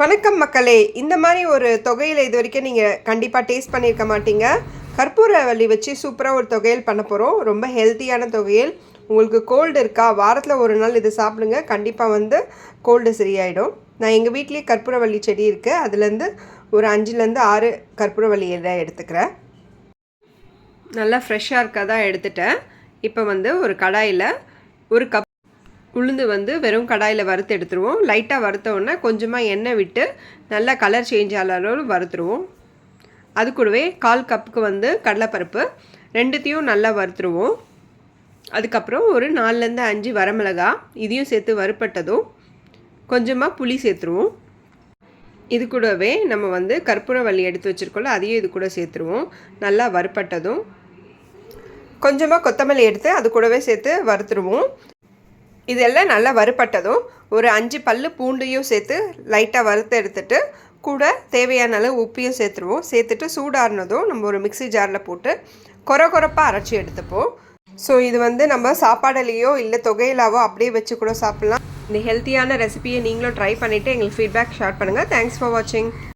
வணக்கம் மக்களே. இந்த மாதிரி ஒரு தொகையில் இது வரைக்கும் நீங்கள் கண்டிப்பாக டேஸ்ட் பண்ணியிருக்க மாட்டீங்க. கற்பூரவள்ளி வச்சு சூப்பராக ஒரு தொகையல் பண்ண போகிறோம். ரொம்ப ஹெல்த்தியான தொகையல். உங்களுக்கு கோல்டு இருக்கா, வாரத்தில் ஒரு நாள் இது சாப்பிடுங்க, கண்டிப்பாக கோல்டு சரியாயிடும். நான் எங்கள் வீட்லேயே கற்பூரவள்ளி செடி இருக்குது, அதுலேருந்து ஒரு 5லேருந்து 6 கற்பூரவள்ளி இலை எடுத்துக்கிறேன். நல்லா ஃப்ரெஷ்ஷாக இருக்கதான் எடுத்துட்டேன். இப்போ ஒரு கடாயில் ஒரு கப் உளுந்து வெறும் கடாயில் வறுத்து எடுத்துருவோம். லைட்டாக வறுத்த உடனே கொஞ்சமாக எண்ணெய் விட்டு நல்லா கலர் சேஞ்ச் ஆகிற வறுத்துருவோம். அது கூடவே 1/4 கப்புக்கு கடலைப்பருப்பு, ரெண்டுத்தையும் நல்லா வறுத்துருவோம். அதுக்கப்புறம் ஒரு 4லேருந்து 5 வரமிளகா, இதையும் சேர்த்து வறுப்பட்டதும் கொஞ்சமாக புளி சேர்த்துருவோம். இது கூடவே நம்ம கற்பூரவள்ளி எடுத்து வச்சுருக்கோம்ல, அதையும் இது கூட சேர்த்துருவோம். நல்லா வறுப்பட்டதும் கொஞ்சமாக கொத்தமல்லி எடுத்து அது கூடவே சேர்த்து வறுத்துருவோம். இதெல்லாம் நல்லா வறுப்பட்டதும் ஒரு 5 பல்லு பூண்டையும் சேர்த்து லைட்டாக வறுத்து எடுத்துட்டு கூட தேவையான அளவு உப்பையும் சேர்த்துருவோம். சேர்த்துட்டு சூடாறினதும் நம்ம ஒரு மிக்ஸி ஜாரில் போட்டு கொரப்பாக அரைச்சி எடுத்துப்போம். ஸோ இது நம்ம சாப்பாடுலேயோ இல்லை தொகையிலாவோ அப்படியே வச்சு கூட சாப்பிட்லாம். இந்த ஹெல்த்தியான ரெசிபியை நீங்களும் ட்ரை பண்ணிவிட்டு எங்களுக்கு ஃபீட்பேக் ஷேர் பண்ணுங்கள். தேங்க்ஸ் ஃபார் வாட்சிங்.